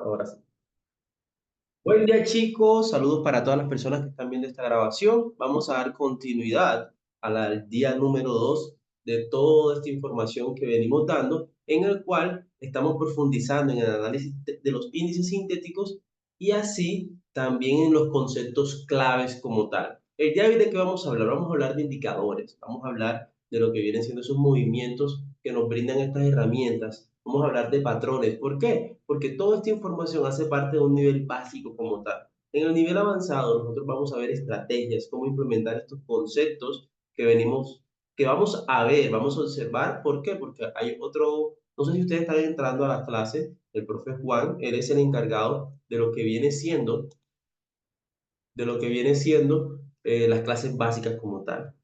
Ahora sí. Buen día, chicos. Saludos para todas las personas que están viendo esta grabación. Vamos a dar continuidad al día número 2 de toda esta información que venimos dando, en el cual estamos profundizando en el análisis de los índices sintéticos y así también en los conceptos claves como tal. El día de hoy, ¿de qué vamos a hablar? Vamos a hablar de indicadores. Vamos a hablar de lo que vienen siendo esos movimientos que nos brindan estas herramientas. Vamos a hablar de patrones. ¿Por qué? Porque toda esta información hace parte de un nivel básico como tal. En el nivel avanzado, nosotros vamos a ver estrategias, cómo implementar estos conceptos que vamos a ver, vamos a observar. ¿Por qué? Porque hay otro, no sé si ustedes están entrando a la clase, el profe Juan, él es el encargado de lo que viene siendo, las clases básicas como tal.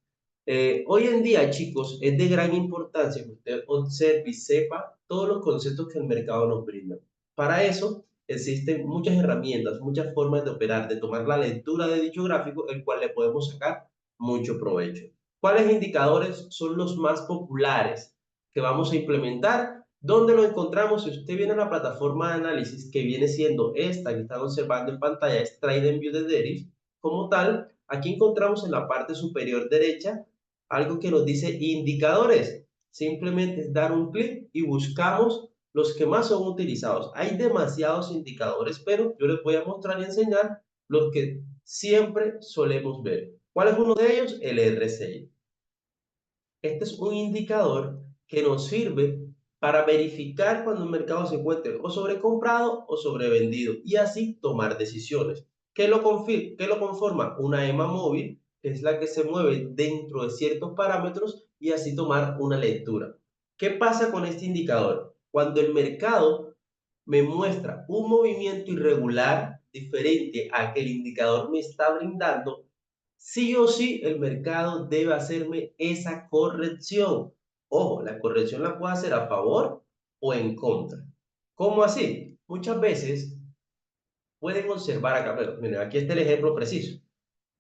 Hoy en día, chicos, es de gran importancia que usted observe y sepa todos los conceptos que el mercado nos brinda. Para eso existen muchas herramientas, muchas formas de operar, de tomar la lectura de dicho gráfico, el cual le podemos sacar mucho provecho. ¿Cuáles indicadores son los más populares que vamos a implementar? ¿Dónde lo encontramos? Si usted viene a la plataforma de análisis que viene siendo esta que están observando en pantalla, es TradingView de Deris, como tal, aquí encontramos en la parte superior derecha algo que nos dice indicadores. Simplemente es dar un clic y buscamos los que más son utilizados. Hay demasiados indicadores, pero yo les voy a mostrar y enseñar los que siempre solemos ver. ¿Cuál es uno de ellos? El RSI. Este es un indicador que nos sirve para verificar cuando un mercado se encuentre o sobrecomprado o sobrevendido y así tomar decisiones. ¿Qué lo conforma? Una EMA móvil, que es la que se mueve dentro de ciertos parámetros y así tomar una lectura. ¿Qué pasa con este indicador? Cuando el mercado me muestra un movimiento irregular diferente a que el indicador me está brindando, sí o sí el mercado debe hacerme esa corrección. Ojo, la corrección la puedo hacer a favor o en contra. ¿Cómo así? Muchas veces pueden observar acá, pero miren, aquí está el ejemplo preciso.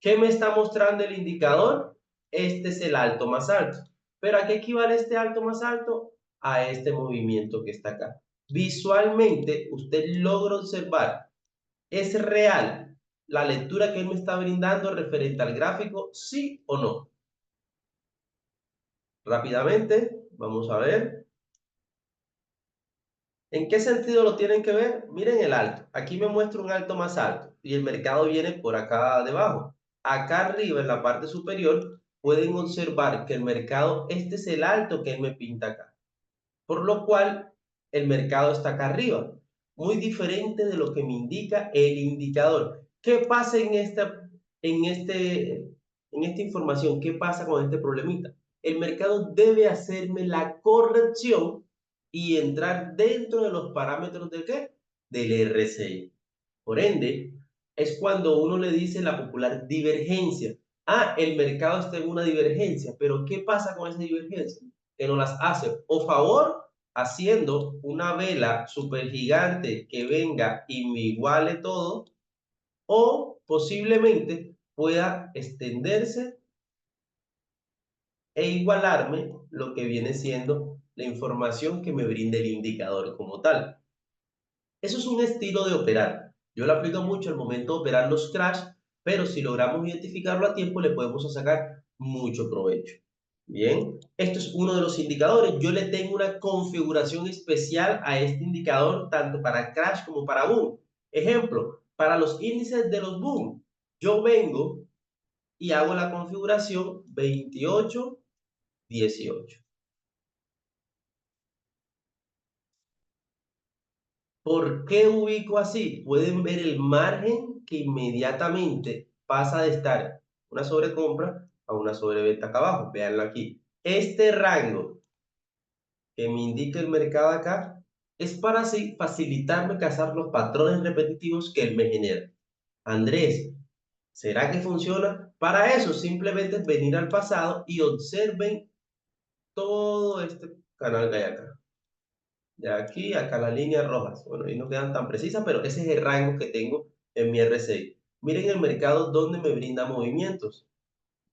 ¿Qué me está mostrando el indicador? Este es el alto más alto. ¿Pero a qué equivale este alto más alto? A este movimiento que está acá. Visualmente, usted logra observar, ¿es real la lectura que él me está brindando referente al gráfico? ¿Sí o no? Rápidamente, vamos a ver. ¿En qué sentido lo tienen que ver? Miren el alto. Aquí me muestra un alto más alto y el mercado viene por acá debajo. Acá arriba, en la parte superior, pueden observar que el mercado, este es el alto que él me pinta acá. Por lo cual, el mercado está acá arriba. Muy diferente de lo que me indica el indicador. ¿Qué pasa en este, en esta información? ¿Qué pasa con este problemita? El mercado debe hacerme la corrección y entrar dentro de los parámetros ¿del qué? Del RSI. Por ende, es cuando uno le dice la popular divergencia. Ah, el mercado está en una divergencia, pero ¿qué pasa con esa divergencia? Que no las hace o favor haciendo una vela supergigante que venga y me iguale todo, o posiblemente pueda extenderse e igualarme lo que viene siendo la información que me brinde el indicador como tal. Eso es un estilo de operar. Yo lo aplico mucho al momento de operar los crash, pero si logramos identificarlo a tiempo, le podemos sacar mucho provecho. Bien, esto es uno de los indicadores. Yo le tengo una configuración especial a este indicador, tanto para crash como para boom. Ejemplo, para los índices de los boom, yo vengo y hago la configuración 28-18. ¿Por qué ubico así? Pueden ver el margen que inmediatamente pasa de estar una sobrecompra a una sobreventa acá abajo. Véanlo aquí. Este rango que me indica el mercado acá es para así facilitarme cazar los patrones repetitivos que él me genera. Andrés, ¿será que funciona? Para eso simplemente es venir al pasado y observen todo este canal que hay acá. De aquí, acá las líneas rojas. Bueno, y no quedan tan precisas, pero ese es el rango que tengo en mi RSI. Miren el mercado donde me brinda movimientos.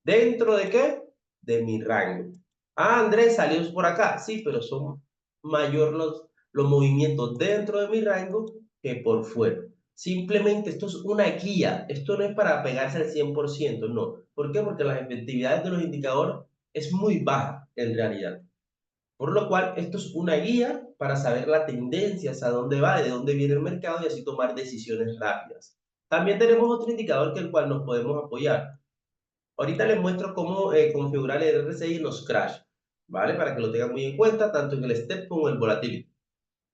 ¿Dentro de qué? De mi rango. Ah, Andrés, salió por acá. Sí, pero son mayor los movimientos dentro de mi rango que por fuera. Simplemente esto es una guía, esto no es para pegarse al 100%, no. ¿Por qué? Porque las efectividades de los indicadores es muy baja en realidad. Por lo cual, esto es una guía para saber la tendencia, hacia dónde va, de dónde viene el mercado y así tomar decisiones rápidas. También tenemos otro indicador que el cual nos podemos apoyar. Ahorita les muestro cómo configurar el RSI en los crash, ¿vale? Para que lo tengan muy en cuenta, tanto en el step como en el volatility.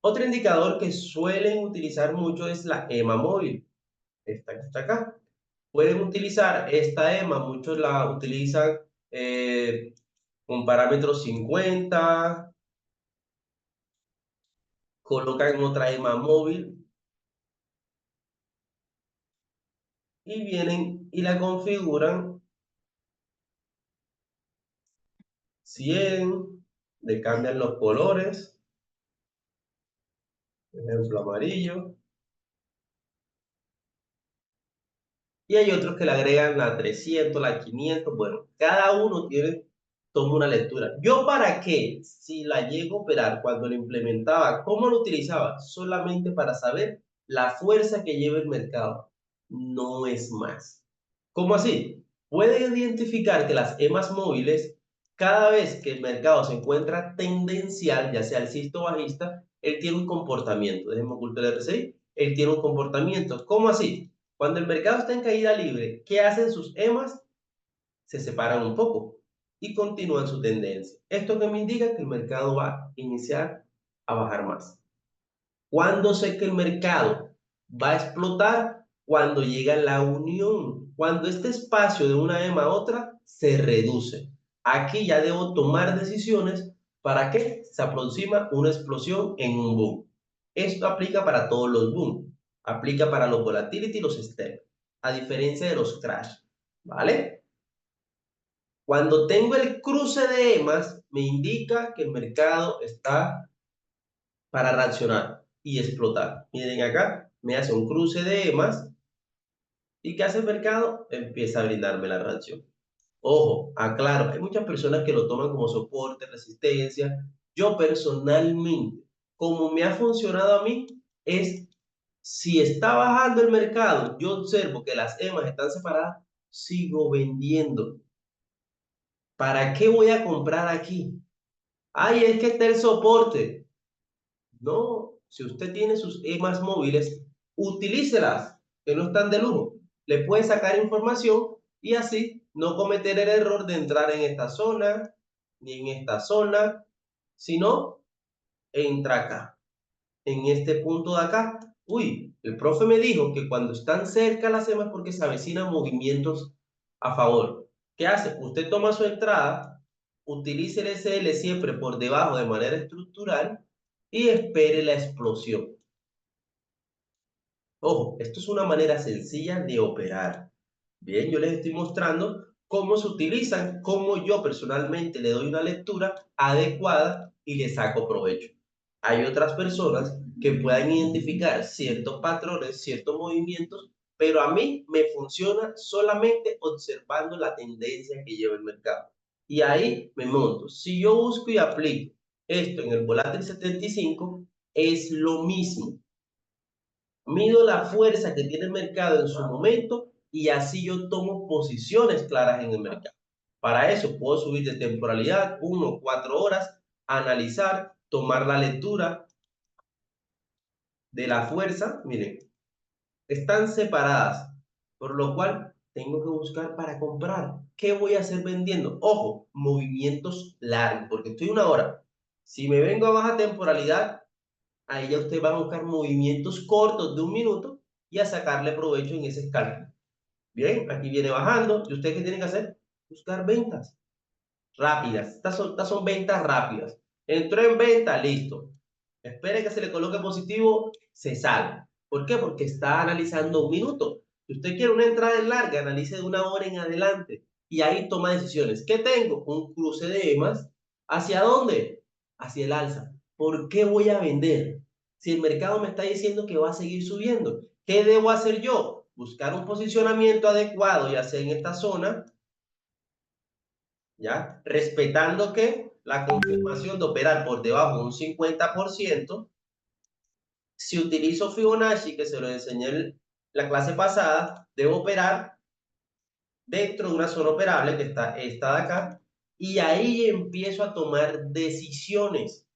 Otro indicador que suelen utilizar mucho es la EMA móvil, esta que está acá. Pueden utilizar esta EMA, muchos la utilizan con parámetros 50, colocan otra EMA móvil y vienen y la configuran 100, le cambian los colores, por ejemplo amarillo, y hay otros que le agregan la 300, la 500, bueno, cada uno toma una lectura. ¿Yo para qué? Si la llego a operar cuando la implementaba, ¿cómo lo utilizaba? Solamente para saber la fuerza que lleva el mercado, no es más. ¿Cómo así? Puede identificar que las EMAs móviles, cada vez que el mercado se encuentra tendencial, ya sea alcista o bajista, él tiene un comportamiento. Déjenme ocultar el RSI. Él tiene un comportamiento. ¿Cómo así? Cuando el mercado está en caída libre, ¿qué hacen sus EMAs? Se separan un poco y continúan su tendencia. Esto que me indica que el mercado va a iniciar a bajar más. ¿Cuándo sé que el mercado va a explotar? Cuando llega la unión, cuando este espacio de una EMA a otra se reduce. Aquí ya debo tomar decisiones para que se aproxima una explosión en un boom. Esto aplica para todos los boom, aplica para los volatility y los step, a diferencia de los crash, ¿vale? Cuando tengo el cruce de EMAs, me indica que el mercado está para reaccionar y explotar. Miren acá, me hace un cruce de EMAs y ¿qué hace el mercado? Empieza a brindarme la reacción. Ojo, aclaro, hay muchas personas que lo toman como soporte, resistencia. Yo personalmente, como me ha funcionado a mí, es si está bajando el mercado, yo observo que las EMAs están separadas, sigo vendiendo. ¿Para qué voy a comprar aquí? Ay, es que está el soporte. No, si usted tiene sus EMAs móviles, utilícelas, que no están de lujo. Le puede sacar información y así no cometer el error de entrar en esta zona, ni en esta zona, sino entra acá, en este punto de acá. Uy, el profe me dijo que cuando están cerca las EMAs porque se avecinan movimientos a favor. ¿Qué hace? Usted toma su entrada, utilice el SL siempre por debajo de manera estructural y espere la explosión. Ojo, esto es una manera sencilla de operar. Bien, yo les estoy mostrando cómo se utilizan, cómo yo personalmente le doy una lectura adecuada y le saco provecho. Hay otras personas que puedan identificar ciertos patrones, ciertos movimientos, pero a mí me funciona solamente observando la tendencia que lleva el mercado. Y ahí me monto. Si yo busco y aplico esto en el volátil 75, es lo mismo. Mido la fuerza que tiene el mercado en su momento y así yo tomo posiciones claras en el mercado. Para eso puedo subir de temporalidad 1, 4 horas, analizar, tomar la lectura de la fuerza. Miren, están separadas, por lo cual tengo que buscar para comprar. ¿Qué voy a hacer vendiendo? Ojo, movimientos largos, porque estoy una hora. Si me vengo a baja temporalidad, ahí ya usted va a buscar movimientos cortos de un minuto y a sacarle provecho en ese cálculo. Bien, aquí viene bajando. ¿Y usted qué tiene que hacer? Buscar ventas rápidas. Estas son ventas rápidas. Entró en venta, listo. Espere que se le coloque positivo, se sale. ¿Por qué? Porque está analizando un minuto. Si usted quiere una entrada en larga, analice de una hora en adelante. Y ahí toma decisiones. ¿Qué tengo? Un cruce de EMAs. ¿Hacia dónde? Hacia el alza. ¿Por qué voy a vender? Si el mercado me está diciendo que va a seguir subiendo. ¿Qué debo hacer yo? Buscar un posicionamiento adecuado, ya sea en esta zona, ¿ya? Respetando que la confirmación de operar por debajo de un 50%, Si utilizo Fibonacci, que se lo enseñé en la clase pasada, debo operar dentro de una zona operable que está esta de acá, y ahí empiezo a tomar decisiones.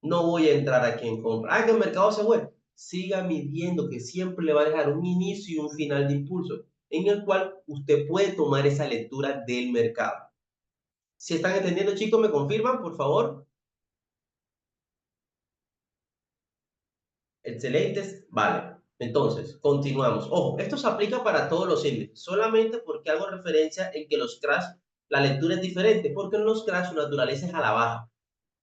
No voy a entrar aquí en compra. Ah, que el mercado se mueve. Siga midiendo que siempre le va a dejar un inicio y un final de impulso, en el cual usted puede tomar esa lectura del mercado. Si están entendiendo, chicos, me confirman, por favor. Excelentes. Vale. Entonces, continuamos. Ojo, esto se aplica para todos los índices, solamente porque hago referencia en que los crash, la lectura es diferente, porque en los crash su naturaleza es a la baja.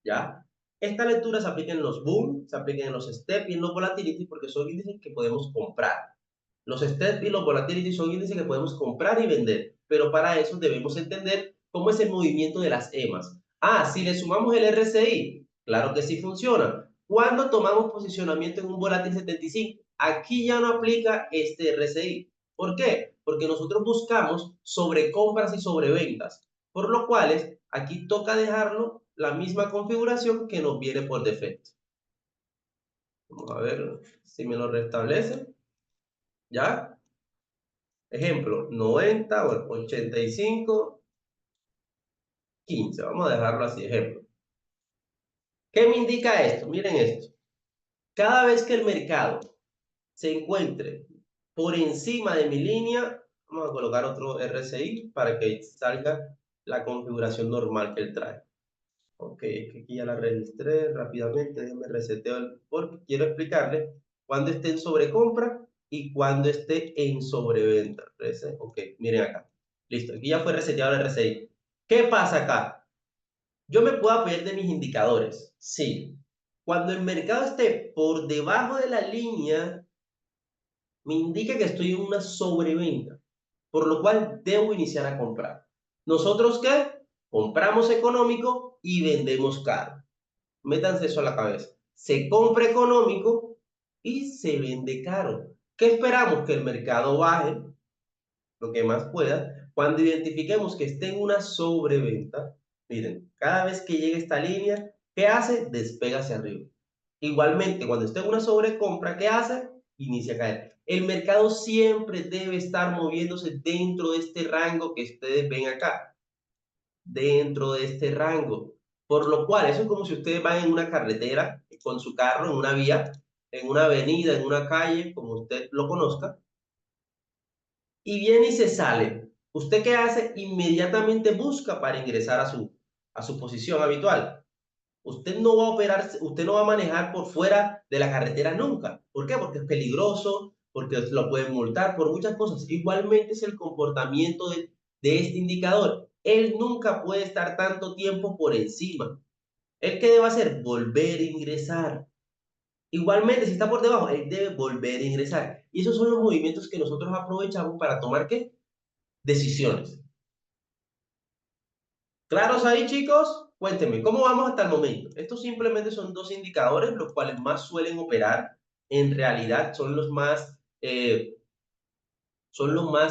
¿Ya? Esta lectura se aplica en los boom, se aplica en los step y en los volatility porque son índices que podemos comprar. Los step y los volatility son índices que podemos comprar y vender, pero para eso debemos entender cómo es el movimiento de las EMAs. Ah, si le sumamos el RSI, claro que sí funciona. ¿Cuándo tomamos posicionamiento en un volátil 75? Aquí ya no aplica este RSI. ¿Por qué? Porque nosotros buscamos sobrecompras y sobreventas, por lo cual aquí toca dejarlo la misma configuración que nos viene por defecto. Vamos a ver si me lo restablece. ¿Ya? Ejemplo, 90, bueno, 85, 15. Vamos a dejarlo así, ejemplo. ¿Qué me indica esto? Miren esto. Cada vez que el mercado se encuentre por encima de mi línea, vamos a colocar otro RSI para que salga la configuración normal que él trae. Ok, es que aquí ya la registré rápidamente, déjenme reseteo porque quiero explicarles cuándo esté en sobrecompra y cuándo esté en sobreventa. Ok, miren acá. Listo, aquí ya fue reseteado el RSI. ¿Qué pasa acá? Yo me puedo apoyar de mis indicadores. Sí. Cuando el mercado esté por debajo de la línea, me indica que estoy en una sobreventa, por lo cual debo iniciar a comprar. ¿Nosotros qué? Compramos económico y vendemos caro. Métanse eso a la cabeza. Se compra económico y se vende caro. ¿Qué esperamos? Que el mercado baje lo que más pueda. Cuando identifiquemos que esté en una sobreventa, miren, cada vez que llegue esta línea, ¿qué hace? Despega hacia arriba. Igualmente, cuando esté en una sobrecompra, ¿qué hace? Inicia a caer. El mercado siempre debe estar moviéndose dentro de este rango que ustedes ven acá, dentro de este rango. Por lo cual, eso es como si ustedes van en una carretera con su carro, en una vía, en una avenida, en una calle, como usted lo conozca, y viene y se sale. ¿Usted qué hace? Inmediatamente busca para ingresar a su posición habitual. Usted no va a operar, usted no va a manejar por fuera de la carretera nunca. ¿Por qué? Porque es peligroso, porque lo pueden multar, por muchas cosas. Igualmente es el comportamiento de este indicador. Él nunca puede estar tanto tiempo por encima. ¿Él qué debe hacer? Volver a ingresar. Igualmente, si está por debajo, él debe volver a ingresar. Y esos son los movimientos que nosotros aprovechamos para tomar, ¿qué? Decisiones. ¿Claros ahí, chicos? Cuéntenme, ¿cómo vamos hasta el momento? Estos simplemente son dos indicadores, los cuales más suelen operar. En realidad son los más,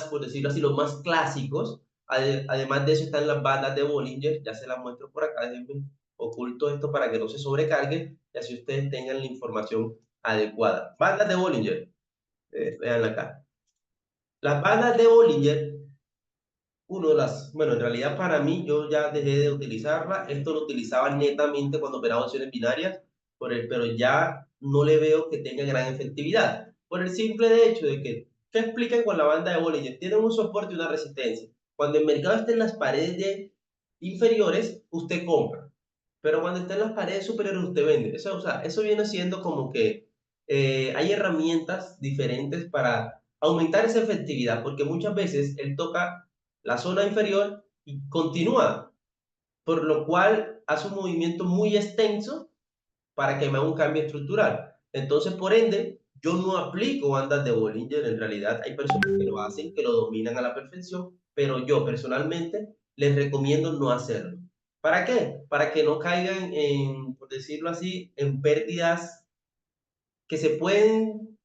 por decirlo así, los más clásicos. Además de eso están las bandas de Bollinger, ya se las muestro por acá, déjenme oculto esto para que no se sobrecargue y así ustedes tengan la información adecuada. Bandas de Bollinger, vean acá. Las bandas de Bollinger bueno, en realidad para mí yo ya dejé de utilizarla. Esto lo utilizaba netamente cuando operaba opciones binarias, pero ya no le veo que tenga gran efectividad. Por el simple hecho de que, ¿qué explican con la banda de Bollinger? Tienen un soporte y una resistencia. Cuando el mercado esté en las paredes inferiores, usted compra. Pero cuando está en las paredes superiores, usted vende. Eso, o sea, eso viene siendo como que hay herramientas diferentes para aumentar esa efectividad, porque muchas veces él toca la zona inferior y continúa, por lo cual hace un movimiento muy extenso para que me haga un cambio estructural. Entonces, por ende, yo no aplico bandas de Bollinger, en realidad hay personas que lo hacen, que lo dominan a la perfección, pero yo personalmente les recomiendo no hacerlo. ¿Para qué? Para que no caigan en, por decirlo así, en pérdidas que se pueden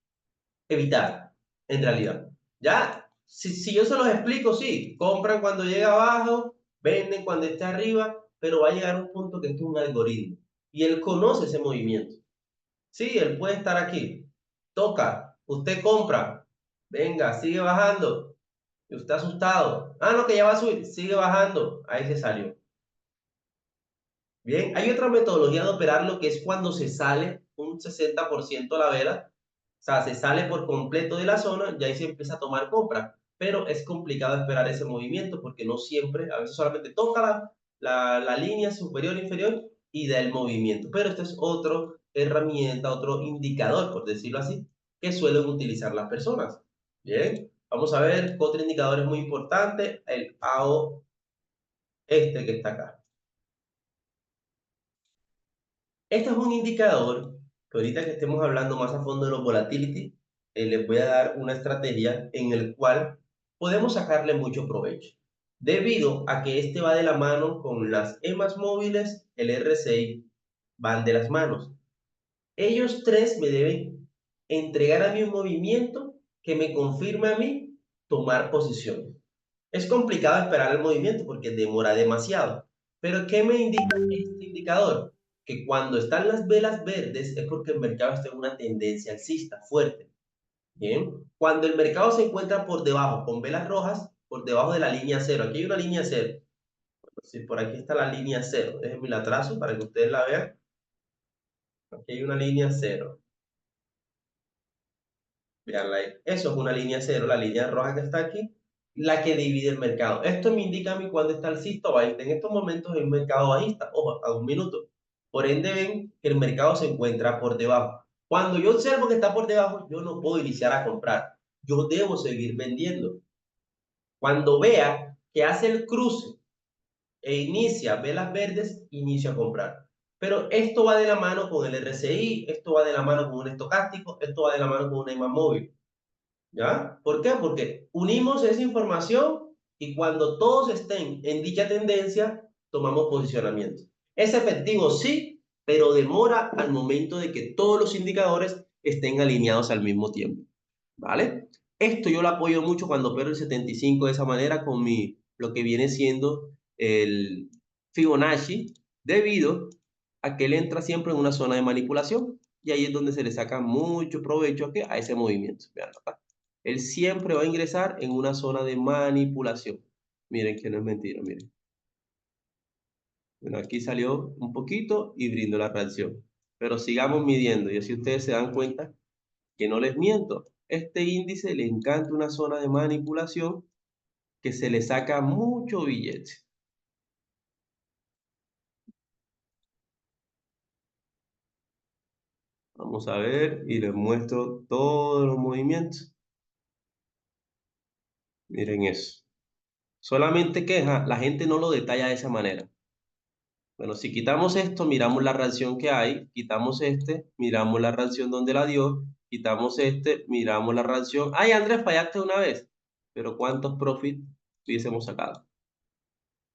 evitar, en realidad. Ya, si yo se los explico, sí, compran cuando llega abajo, venden cuando está arriba, pero va a llegar un punto que esto es un algoritmo y él conoce ese movimiento. Sí, él puede estar aquí. Toca, usted compra. Venga, sigue bajando. Y usted asustado. Ah, no, que ya va a subir. Sigue bajando. Ahí se salió. Bien, hay otra metodología de operarlo que es cuando se sale un 60% la vela, o sea, se sale por completo de la zona y ahí se empieza a tomar compra, pero es complicado esperar ese movimiento porque no siempre, a veces solamente toca la línea superior e inferior y da el movimiento, pero esta es otra herramienta, otro indicador, por decirlo así, que suelen utilizar las personas. Bien, vamos a ver otro indicador es muy importante, el AO, este que está acá. Este es un indicador que ahorita que estemos hablando más a fondo de los volatility, les voy a dar una estrategia en el cual podemos sacarle mucho provecho. Debido a que este va de la mano con las EMAs móviles, el RSI van de las manos. Ellos tres me deben entregar a mí un movimiento que me confirme a mí tomar posiciones. Es complicado esperar el movimiento porque demora demasiado. Pero ¿qué me indica este indicador? Que cuando están las velas verdes es porque el mercado está en una tendencia alcista fuerte. Bien. Cuando el mercado se encuentra por debajo, con velas rojas, por debajo de la línea cero. Aquí hay una línea cero. Si por aquí está la línea cero, déjenme la trazo para que ustedes la vean. Aquí hay una línea cero. Veanla ahí. Eso es una línea cero, la línea roja que está aquí, la que divide el mercado. Esto me indica a mí cuándo está alcista o bajista. En estos momentos es un mercado bajista, ojo, a un minuto. Por ende ven que el mercado se encuentra por debajo. Cuando yo observo que está por debajo, yo no puedo iniciar a comprar. Yo debo seguir vendiendo. Cuando vea que hace el cruce e inicia velas verdes, inicio a comprar. Pero esto va de la mano con el RSI, esto va de la mano con un estocástico, esto va de la mano con una EMA móvil. ¿Ya? ¿Por qué? Porque unimos esa información y cuando todos estén en dicha tendencia, tomamos posicionamiento. Es efectivo, sí, pero demora al momento de que todos los indicadores estén alineados al mismo tiempo. ¿Vale? Esto yo lo apoyo mucho cuando opero el 75 de esa manera con lo que viene siendo el Fibonacci, debido a que él entra siempre en una zona de manipulación y ahí es donde se le saca mucho provecho a ese movimiento. Vean acá. Él siempre va a ingresar en una zona de manipulación. Miren que no es mentira, miren. Bueno, aquí salió un poquito y brindo la reacción. Pero sigamos midiendo y así ustedes se dan cuenta que no les miento. Este índice le encanta una zona de manipulación que se le saca mucho billete. Vamos a ver y les muestro todos los movimientos. Miren eso. Solamente que la gente no lo detalla de esa manera. Bueno, si quitamos esto, miramos la reacción que hay, quitamos este, miramos la reacción donde la dio, quitamos este, miramos la reacción. Ay, Andrés, fallaste una vez, pero ¿cuántos profit hubiésemos sacado?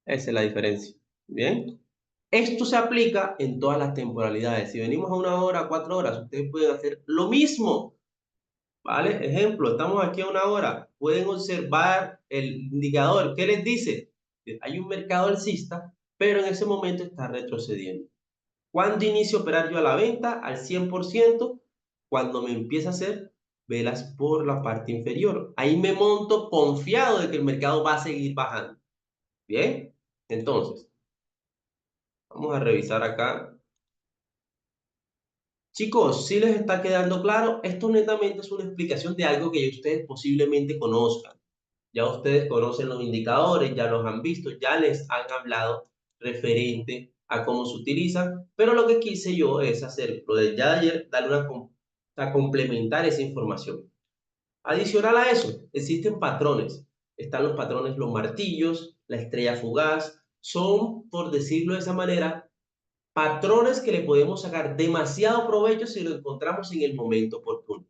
Esa es la diferencia. Bien. Esto se aplica en todas las temporalidades. Si venimos a 1 hora, 4 horas, ustedes pueden hacer lo mismo. ¿Vale? Ejemplo, estamos aquí a 1 hora. Pueden observar el indicador. ¿Qué les dice? Que hay un mercado alcista, pero en ese momento está retrocediendo. ¿Cuándo inicio a operar yo a la venta? Al 100%, cuando me empieza a hacer velas por la parte inferior. Ahí me monto confiado de que el mercado va a seguir bajando. Bien, entonces, vamos a revisar acá. Chicos, si les está quedando claro, esto netamente es una explicación de algo que ustedes posiblemente conozcan. Ya ustedes conocen los indicadores, ya los han visto, ya les han hablado referente a cómo se utilizan, pero lo que quise yo es hacer lo de ya de ayer, darle a complementar esa información. Adicional a eso, existen patrones. Están los patrones, los martillos, la estrella fugaz, son, por decirlo de esa manera, patrones que le podemos sacar demasiado provecho si lo encontramos en el momento oportuno.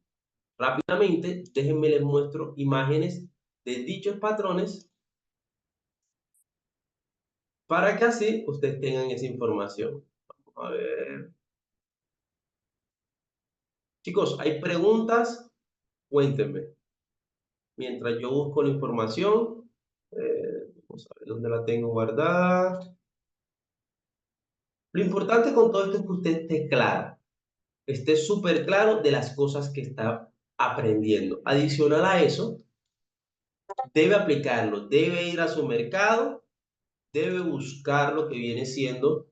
Rápidamente, déjenme les muestro imágenes de dichos patrones para que así ustedes tengan esa información. Vamos a ver. Chicos, ¿hay preguntas? Cuéntenme. Mientras yo busco la información, vamos a ver dónde la tengo guardada. Lo importante con todo esto es que usted esté claro. esté súper claro de las cosas que está aprendiendo. Adicional a eso, debe aplicarlo, debe ir a su mercado, debe buscar lo que viene siendo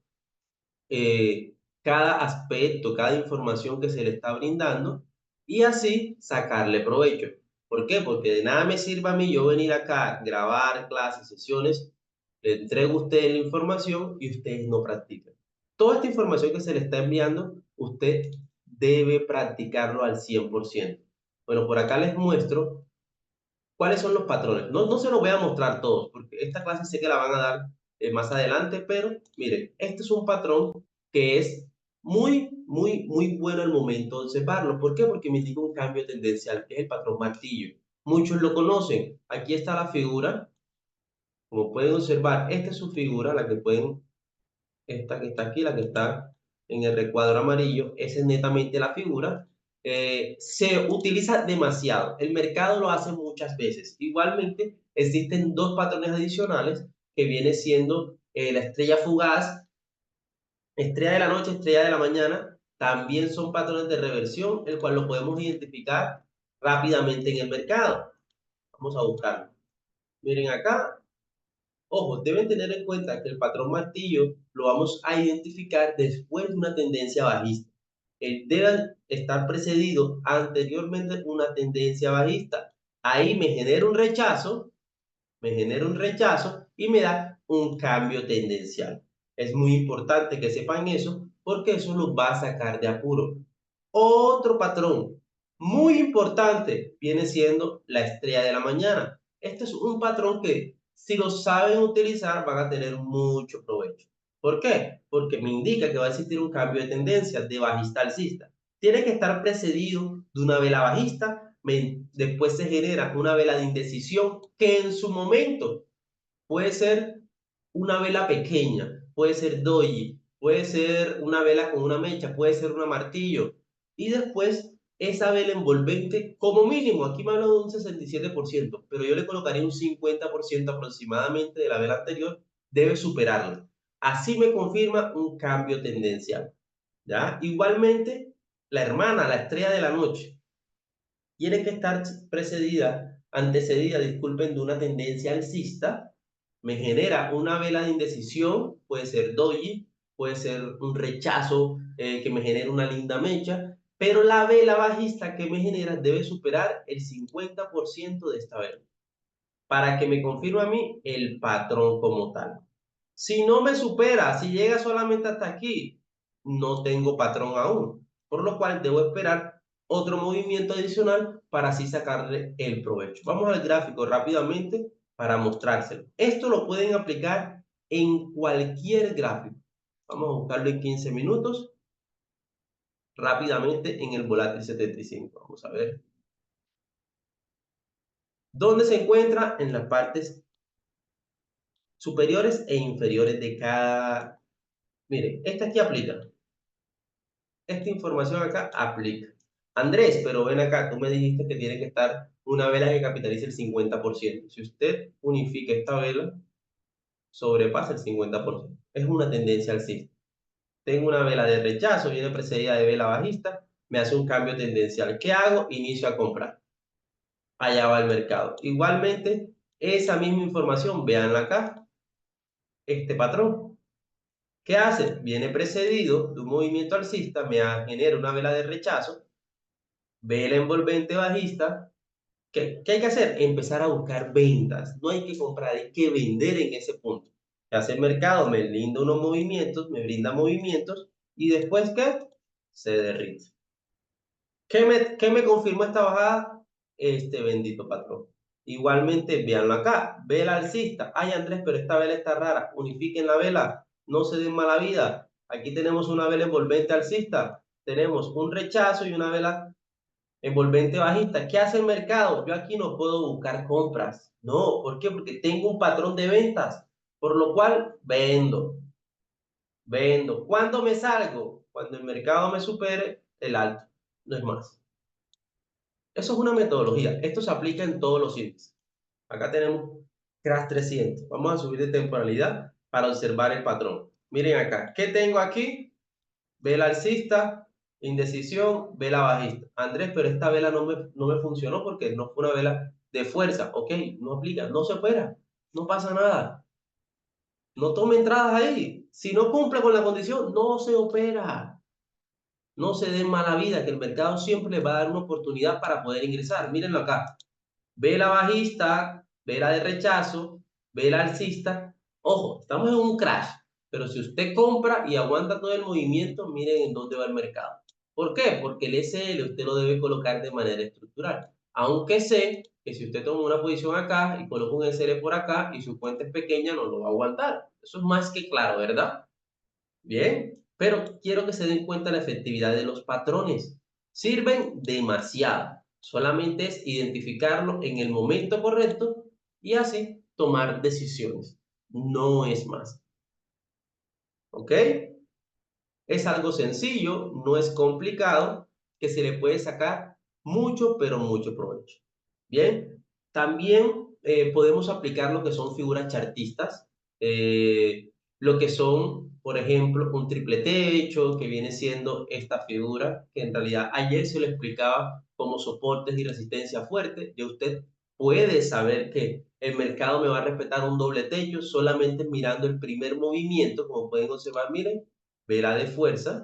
cada aspecto, cada información que se le está brindando y así sacarle provecho. ¿Por qué? Porque de nada me sirva a mí yo venir acá, grabar clases, sesiones, le entrego a ustedes la información y ustedes no practican. Toda esta información que se le está enviando, usted debe practicarlo al 100%. Bueno, por acá les muestro cuáles son los patrones. No se los voy a mostrar todos, porque esta clase sé que la van a dar más adelante, pero miren, este es un patrón que es muy bueno al momento de observarlo. ¿Por qué? Porque me indica un cambio tendencial, que es el patrón martillo. Muchos lo conocen. Aquí está la figura. Como pueden observar, esta es su figura, la que pueden, esta que está aquí, la que está en el recuadro amarillo, esa es netamente la figura. Se utiliza demasiado. El mercado lo hace muchas veces. Igualmente, existen dos patrones adicionales que viene siendo la estrella fugaz, estrella de la noche, estrella de la mañana. También son patrones de reversión, el cual lo podemos identificar rápidamente en el mercado. Vamos a buscarlo. Miren acá, ojo, deben tener en cuenta que el patrón martillo lo vamos a identificar después de una tendencia bajista. Él debe estar precedido anteriormente de una tendencia bajista. Ahí me genera un rechazo y me da un cambio tendencial. Es muy importante que sepan eso porque eso los va a sacar de apuro. Otro patrón muy importante viene siendo la estrella de la mañana. Este es un patrón que si lo saben utilizar van a tener mucho provecho. ¿Por qué? Porque me indica que va a existir un cambio de tendencia de bajista a alcista. Tiene que estar precedido de una vela bajista, después se genera una vela de indecisión que en su momento puede ser una vela pequeña, puede ser doji, puede ser una vela con una mecha, puede ser una martillo. Y después esa vela envolvente, como mínimo, aquí me hablo de un 67%, pero yo le colocaría un 50% aproximadamente de la vela anterior, debe superarla. Así me confirma un cambio tendencial. ¿Ya? Igualmente, la hermana, la estrella de la noche, tiene que estar antecedida, disculpen, de una tendencia alcista, me genera una vela de indecisión, puede ser doji, puede ser un rechazo que me genera una linda mecha, pero la vela bajista que me genera debe superar el 50% de esta vela para que me confirme a mí el patrón como tal. Si no me supera, si llega solamente hasta aquí, no tengo patrón aún, por lo cual debo esperar otro movimiento adicional para así sacarle el provecho. Vamos al gráfico rápidamente para mostrárselo. Esto lo pueden aplicar en cualquier gráfico. Vamos a buscarlo en 15 minutos rápidamente en el volátil 75. Vamos a ver. ¿Dónde se encuentra? En las partes superiores e inferiores de cada... Miren, esta aquí aplica. Esta información acá aplica. Andrés, pero ven acá, tú me dijiste que tiene que estar una vela que capitalice el 50%. Si usted unifica esta vela, sobrepasa el 50%. Es una tendencia alcista. Tengo una vela de rechazo, viene precedida de vela bajista, me hace un cambio tendencial. ¿Qué hago? Inicio a comprar. Allá va el mercado. Igualmente, esa misma información, véanla acá, este patrón. ¿Qué hace? Viene precedido de un movimiento alcista, genera una vela de rechazo, vela envolvente bajista. ¿Qué hay que hacer? Empezar a buscar ventas. No hay que comprar, hay que vender en ese punto. ¿Qué hace el mercado? Me brinda unos movimientos, me brinda movimientos y después ¿qué? Se derrite. ¿Qué me confirmó esta bajada? Este bendito patrón. Igualmente, véanlo acá, vela alcista. Ay, Andrés, pero esta vela está rara. Unifiquen la vela, no se den mala vida. Aquí tenemos una vela envolvente alcista, tenemos un rechazo y una vela envolvente bajista. ¿Qué hace el mercado? Yo aquí no puedo buscar compras. No, ¿por qué? Porque tengo un patrón de ventas, por lo cual vendo, vendo. ¿Cuándo me salgo? Cuando el mercado me supere el alto, no es más. Eso es una metodología. Esto se aplica en todos los índices. Acá tenemos CRAS 300. Vamos a subir de temporalidad para observar el patrón. Miren acá. ¿Qué tengo aquí? Vela alcista, Indecisión, vela bajista. Andrés, pero esta vela no me funcionó porque no fue una vela de fuerza. Ok, no aplica, no se opera, no pasa nada. No tome entradas ahí. Si no cumple con la condición, no se opera. No se den mala vida, que el mercado siempre les va a dar una oportunidad para poder ingresar. Mírenlo acá. Vela bajista, vela de rechazo, vela alcista. Ojo, estamos en un crash, pero si usted compra y aguanta todo el movimiento, miren en dónde va el mercado. ¿Por qué? Porque el SL usted lo debe colocar de manera estructural. Aunque sé que si usted toma una posición acá y coloca un SL por acá y su cuenta es pequeña, no lo va a aguantar. Eso es más que claro, ¿verdad? Bien, pero quiero que se den cuenta la efectividad de los patrones. Sirven demasiado. Solamente es identificarlo en el momento correcto y así tomar decisiones. No es más. ¿Ok? Es algo sencillo, no es complicado, que se le puede sacar mucho, pero mucho provecho. Bien, también podemos aplicar lo que son figuras chartistas, lo que son, por ejemplo, un triple techo, que viene siendo esta figura, que en realidad ayer se lo explicaba como soportes y resistencia fuerte. Ya usted puede saber que el mercado me va a respetar un doble techo solamente mirando el primer movimiento, como pueden observar, miren, vela de fuerza,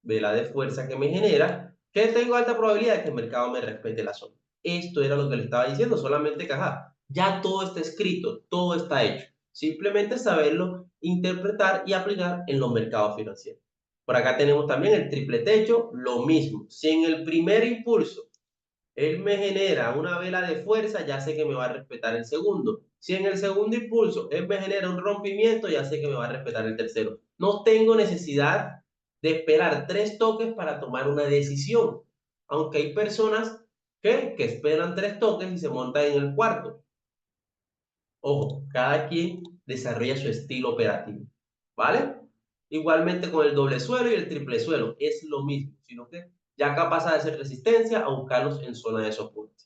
vela de fuerza que me genera, que tengo alta probabilidad de que el mercado me respete la zona. Esto era lo que le estaba diciendo, solamente que ajá, ya todo está escrito, todo está hecho. Simplemente saberlo interpretar y aplicar en los mercados financieros. Por acá tenemos también el triple techo, lo mismo. Si en el primer impulso él me genera una vela de fuerza, ya sé que me va a respetar el segundo. Si en el segundo impulso él me genera un rompimiento, ya sé que me va a respetar el tercero. No tengo necesidad de esperar 3 toques para tomar una decisión. Aunque hay personas que esperan 3 toques y se montan en el cuarto. Ojo, cada quien desarrolla su estilo operativo. ¿Vale? Igualmente con el doble suelo y el triple suelo. Es lo mismo, sino que ya acá pasa de ser resistencia a buscarlos en zona de soporte.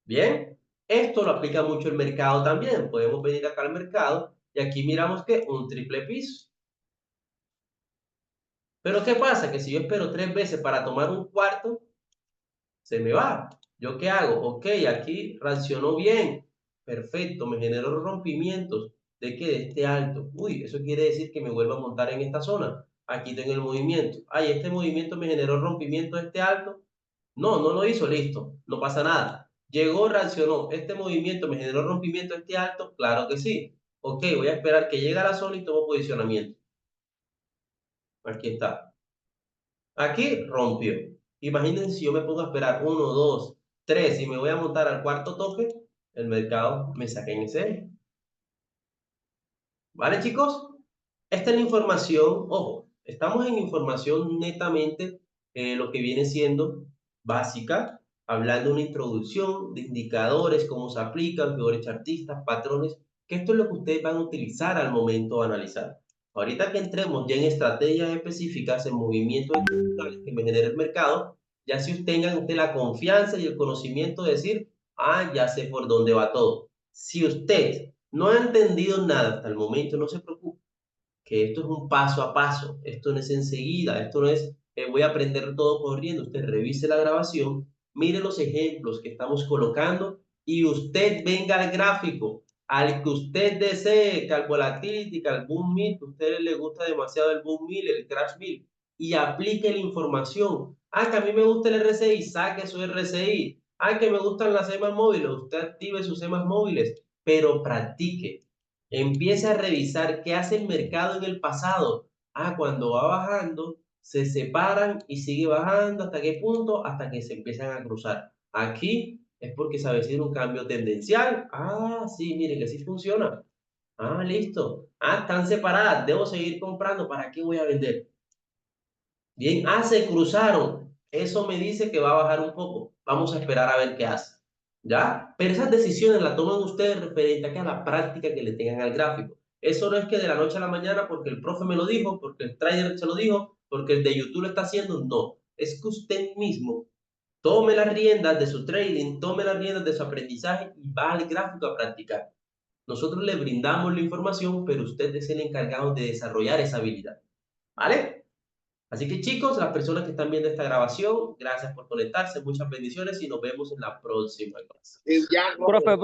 Bien, esto lo aplica mucho el mercado también. Podemos venir acá al mercado y aquí miramos que un triple piso. Pero ¿qué pasa? Que si yo espero 3 veces para tomar un cuarto, se me va. ¿Yo qué hago? Ok, aquí reaccionó bien. Perfecto, me generó rompimientos. ¿De qué? De este alto. Uy, eso quiere decir que me vuelvo a montar en esta zona. Aquí tengo el movimiento. Ay, este movimiento me generó rompimiento de este alto. No, no lo hizo, listo. No pasa nada. Llegó, reaccionó. Este movimiento me generó rompimiento de este alto. Claro que sí. Ok, voy a esperar que llegue a la zona y tomo posicionamiento. Aquí está. Aquí rompió. Imagínense si yo me pongo a esperar uno, dos, tres y me voy a montar al cuarto toque, el mercado me saca en ese eje. ¿Vale, chicos? Esta es la información, ojo, estamos en información netamente lo que viene siendo básica, hablando de una introducción de indicadores, cómo se aplican, figuras chartistas, patrones, que esto es lo que ustedes van a utilizar al momento de analizar. Ahorita que entremos ya en estrategias específicas, en movimientos estructurales que me genera el mercado, ya si usted tengan usted la confianza y el conocimiento de decir, ah, ya sé por dónde va todo. Si usted no ha entendido nada hasta el momento, no se preocupe que esto es un paso a paso, esto no es enseguida, esto no es voy a aprender todo corriendo. Usted revise la grabación, mire los ejemplos que estamos colocando y usted venga al gráfico, al que usted desee, al volatility, al boom mill, que a usted le gusta demasiado el boom mill, el crash mill, y aplique la información. Ah, que a mí me gusta el RSI, saque su RSI. Ah, que me gustan las EMAs móviles, usted active sus EMAs móviles, pero practique. Empiece a revisar qué hace el mercado en el pasado. Ah, cuando va bajando, se separan y sigue bajando. ¿Hasta qué punto? Hasta que se empiezan a cruzar. Aquí es porque se avecina un cambio tendencial. Ah, sí, mire que sí funciona. Ah, listo. Ah, están separadas. Debo seguir comprando. ¿Para qué voy a vender? Bien, ah, se cruzaron. Eso me dice que va a bajar un poco. Vamos a esperar a ver qué hace. ¿Ya? Pero esas decisiones las toman ustedes referente a, que a la práctica que le tengan al gráfico. Eso no es que de la noche a la mañana, porque el profe me lo dijo, porque el trader se lo dijo, porque el de YouTube lo está haciendo. No. Es que usted mismo tome las riendas de su trading, tome las riendas de su aprendizaje y va al gráfico a practicar. Nosotros le brindamos la información, pero usted es el encargado de desarrollar esa habilidad. ¿Vale? Así que chicos, las personas que están viendo esta grabación, gracias por conectarse, muchas bendiciones y nos vemos en la próxima clase. Profe,